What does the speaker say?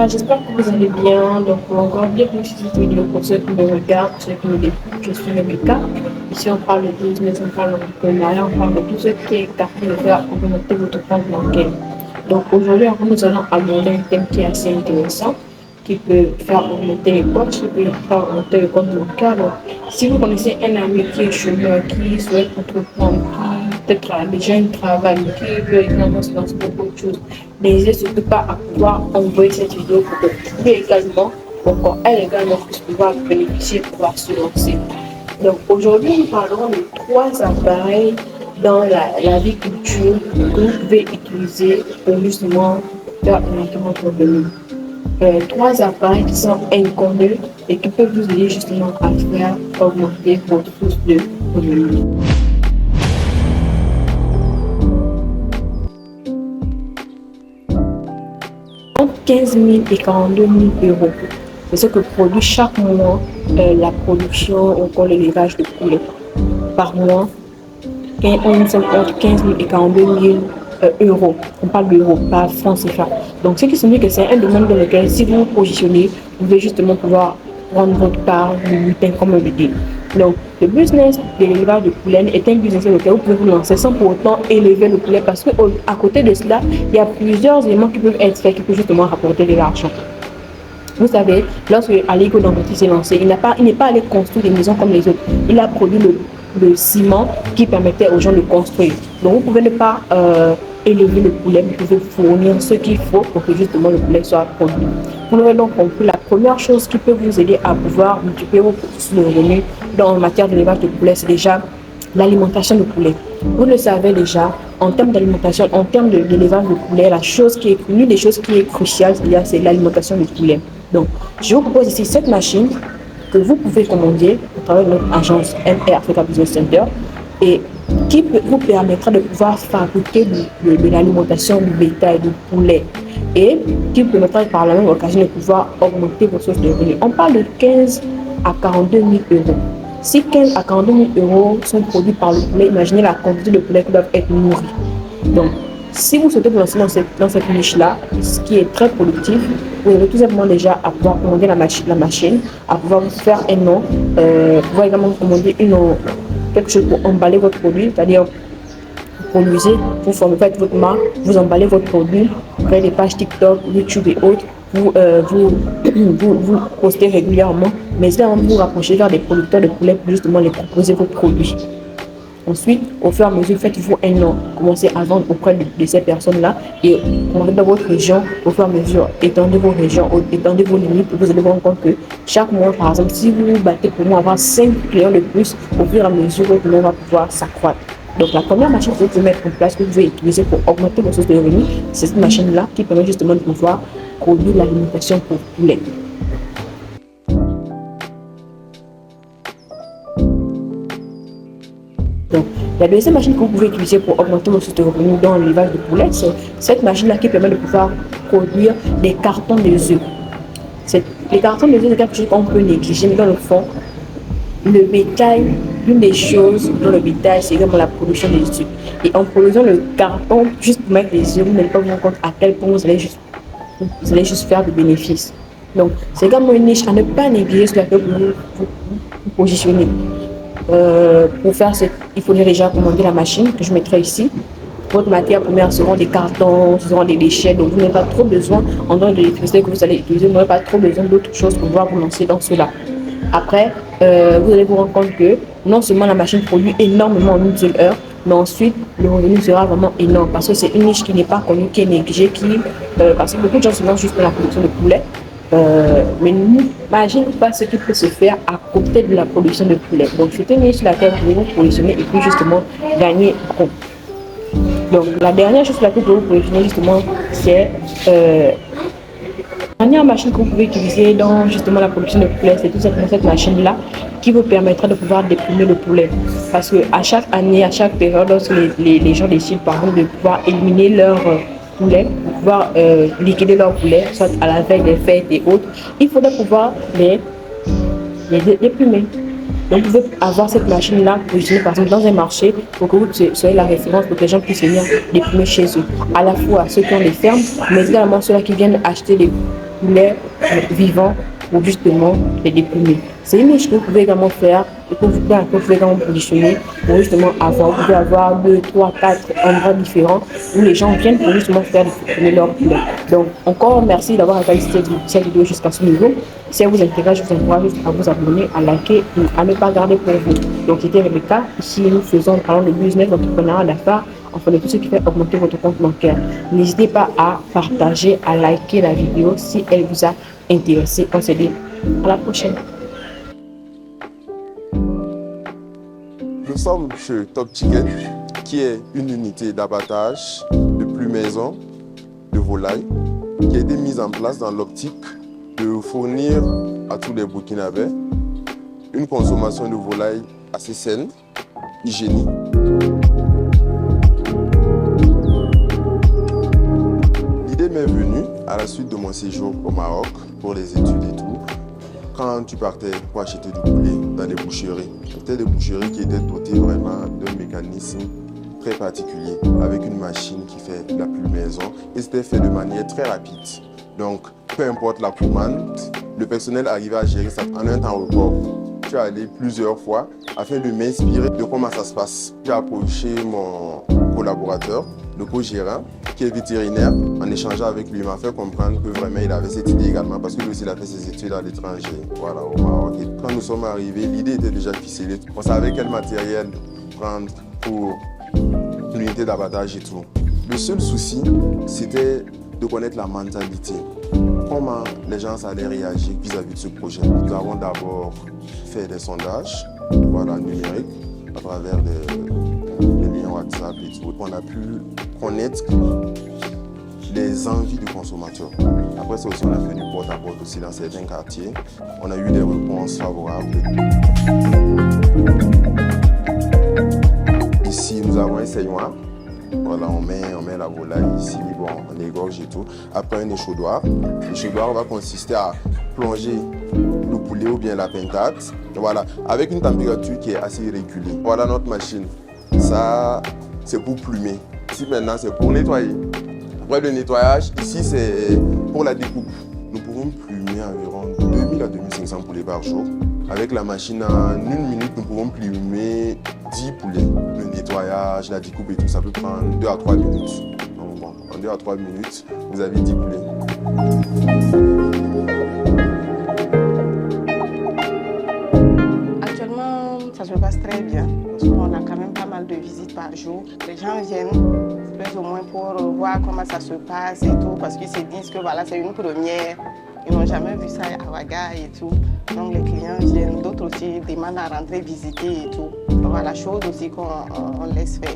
J'espère que vous allez bien. Donc, encore bienvenue sur cette vidéo pour ceux qui me regardent, pour ceux qui me découvrent. Je suis Rebecca. Ici, on parle de business, on parle d'entrepreneuriat, on parle de tout ce qui est capable de faire augmenter votre compte bancaire. Donc, aujourd'hui, nous allons aborder un thème qui est assez intéressant, qui peut faire augmenter les comptes, qui peut faire augmenter le compte bancaire. Donc, si vous connaissez un ami qui est chômeur, qui souhaite entreprendre, qui peut-être a déjà un travail, qui veut également se lancer dans beaucoup de choses, n'hésitez surtout pas à pouvoir envoyer cette vidéo pour que vous puissiez également, pour qu'elle également puisse pouvoir bénéficier, pouvoir se lancer. Donc aujourd'hui, nous parlerons de trois appareils dans l'agriculture que vous pouvez utiliser pour justement faire augmenter votre revenu. Trois appareils qui sont inconnus et qui peuvent vous aider justement à faire augmenter votre source de revenu. 15 000 et 42 000 euros. C'est ce que produit chaque mois la production ou l'élevage de poulet. Par mois, on sommes entre 15 000 et 42 000 euros. On parle d'euros, pas francs CFA. Donc, ce qui signifie que c'est un domaine dans lequel, si vous vous positionnez, vous pouvez justement pouvoir prendre votre part du butin, comme on le dit. Donc, le business de l'élevage de poulet est un business dans lequel vous pouvez vous lancer sans pour autant élever le poulet parce qu'à côté de cela, il y a plusieurs éléments qui peuvent être faits qui peuvent justement rapporter de l'argent. Vous savez, lorsque Aliko Dangote s'est lancé, il n'est pas allé construire des maisons comme les autres. Il a produit le ciment qui permettait aux gens de construire. Donc, vous pouvez ne pas élever le poulet, vous pouvez fournir ce qu'il faut pour que justement le poulet soit produit. Vous l'aurez donc compris, la première chose qui peut vous aider à pouvoir multiplier vos revenus dans matière d'élevage de poulet, c'est déjà l'alimentation de poulet. Vous le savez déjà, en termes d'alimentation, en termes d'élevage de poulet, l'une des choses qui est cruciale, c'est l'alimentation du poulet. Donc, je vous propose ici cette machine que vous pouvez commander à travers notre agence MR Africa Business Center et qui vous permettra de pouvoir fabriquer de l'alimentation du bétail, du poulet et qui vous permettra par la même occasion de pouvoir augmenter vos sources de revenus. On parle de 15 à 42 000 euros. Si 15 à 42 000 euros sont produits par le poulet, imaginez la quantité de poulet qui doivent être nourris. Donc, si vous souhaitez vous lancer dans cette niche-là, ce qui est très productif, vous avez tout simplement déjà à pouvoir commander la machine, à pouvoir vous faire un nom, pouvoir également commander quelque chose pour emballer votre produit, c'est-à-dire vous produisez, vous faites votre marque, vous emballez votre produit, vous créez des pages TikTok, YouTube et autres, vous postez régulièrement, mais également vous rapprochez vers des producteurs de poulet pour justement les proposer vos produits. Ensuite, au fur et à mesure, faites-vous un nom. Commencez à vendre auprès de ces personnes-là et commencez dans votre région. Au fur et à mesure, étendez vos régions, étendez vos limites. Vous allez vous rendre compte que chaque mois, par exemple, si vous vous battez pour avoir 5 clients de plus, au fur et à mesure, votre nom va pouvoir s'accroître. Donc, la première machine que vous pouvez mettre en place, que vous pouvez utiliser pour augmenter vos sources de revenus, c'est cette machine-là qui permet justement de pouvoir produire l'alimentation pour poulet. Donc, la deuxième machine que vous pouvez utiliser pour augmenter vos sources de revenus dans l'élevage de poulet, c'est cette machine-là qui permet de pouvoir produire des cartons des œufs. Les cartons des œufs, c'est quelque chose qu'on peut négliger, mais dans le fond, le bétail, l'une des choses dans le bétail, c'est également la production des œufs. Et en produisant le carton, juste pour mettre les œufs, vous n'allez pas vous rendre compte à quel point vous allez juste faire du bénéfice. Donc, c'est également une niche à ne pas négliger sur laquelle vous positionnez. Pour faire il faudrait déjà commander la machine que je mettrai ici. Votre matière première seront des cartons, ce seront des déchets, donc vous n'avez pas trop besoin, en dehors de l'électricité que vous allez utiliser, vous n'aurez pas trop besoin d'autres choses pour pouvoir vous lancer dans cela. Après, vous allez vous rendre compte que non seulement la machine produit énormément en une seule heure, mais ensuite le revenu sera vraiment énorme parce que c'est une niche qui n'est pas connue, qui est négligée, parce que beaucoup de gens se lancent juste dans la production de poulet. Mais n'imagine pas ce qui peut se faire à côté de la production de poulet. Donc, c'est une niche sur laquelle vous pouvez vous positionner et puis justement gagner gros. Donc, la dernière chose sur laquelle vous pouvez vous positionner justement, c'est la dernière machine que vous pouvez utiliser dans justement la production de poulet, c'est tout simplement cette machine-là qui vous permettra de pouvoir déprimer le poulet. Parce qu'à chaque année, à chaque période, lorsque les gens décident par exemple de pouvoir éliminer leur poulet, pour pouvoir liquider leur poulet, soit à la veille des fêtes et autres, il faudrait pouvoir les déplumer. Donc vous pouvez avoir cette machine-là positionnée par exemple dans un marché pour que vous soyez la référence pour que les gens puissent venir déplumer chez eux. À la fois ceux qui ont des fermes, mais également ceux-là qui viennent acheter poulets vivants pour justement les déplumer. C'est une niche que vous pouvez également faire et que vous pouvez également positionner pour justement avoir, vous pouvez avoir 2, 3, 4 endroits différents où les gens viennent pour justement faire déplumer leurs poulets. Donc encore merci d'avoir regardé cette vidéo jusqu'à ce niveau. Si elle vous intéresse, je vous encourage à vous abonner, à liker et à ne pas garder pour vous. Donc c'était Rebecca. Ici nous faisons parlant de business, d'entrepreneuriat, d'affaires, enfin de tout ce qui fait augmenter votre compte bancaire. N'hésitez pas à partager, à liker la vidéo si elle vous a intéressé. On se dit à la prochaine. Nous sommes chez Top Chicken, qui est une unité d'abattage de plumaison de volailles qui a été mise en place dans l'optique de fournir à tous les Burkinabés une consommation de volailles assez saine, hygiénique. L'idée m'est venue à la suite de mon séjour au Maroc pour les études et tout. Quand tu partais pour acheter du poulet dans les boucheries, c'était des boucheries qui étaient dotées vraiment d'un mécanisme très particulier, avec une machine qui fait la plumaison et c'était fait de manière très rapide. Donc, peu importe la commande, le personnel arrivait à gérer ça en un temps record. Je suis allé plusieurs fois afin de m'inspirer de comment ça se passe. J'ai approché mon collaborateur, le co-gérant, qui est vétérinaire. En échangeant avec lui, il m'a fait comprendre que vraiment il avait cette idée également parce que lui aussi il a fait ses études à l'étranger, voilà, au Maroc. Et quand nous sommes arrivés, l'idée était déjà ficelée. On savait quel matériel prendre pour l'unité d'abattage et tout. Le seul souci, c'était de connaître la mentalité. Comment les gens allaient réagir vis-à-vis de ce projet. Nous avons d'abord fait des sondages, voilà, numériques, à travers des liens WhatsApp et tout. On a pu connaître les envies du consommateur. Après ça aussi, on a fait du porte-à-porte aussi dans certains quartiers. On a eu des réponses favorables. Ici, nous avons un saignoir. Voilà, on met la volaille ici, bon, on égorge et tout. Après, un échaudeur. L'échaudeur va consister à plonger le poulet ou bien la pintade. Voilà, avec une température qui est assez régulée. Voilà notre machine. Ça, c'est pour plumer. Ici, maintenant, c'est pour nettoyer. Après le nettoyage, ici, c'est pour la découpe. Nous pouvons plumer environ 2000 à 2500 poulets par jour. Avec la machine, en une minute, nous pouvons plumer 10 poulets. Le nettoyage, la découpe et tout, ça peut prendre 2 à 3 minutes. Donc bon, en 2 à 3 minutes, vous avez 10 poulets. Actuellement, ça se passe très bien. Parce qu'on a quand même pas mal de visites par jour. Les gens viennent plus ou moins pour voir comment ça se passe et tout, parce qu'ils se disent que voilà, c'est une première. Ils n'ont jamais vu ça à Ouaga et tout. Donc les clients viennent, d'autres aussi demandent à rentrer visiter et tout. Voilà, chose aussi qu'on laisse faire.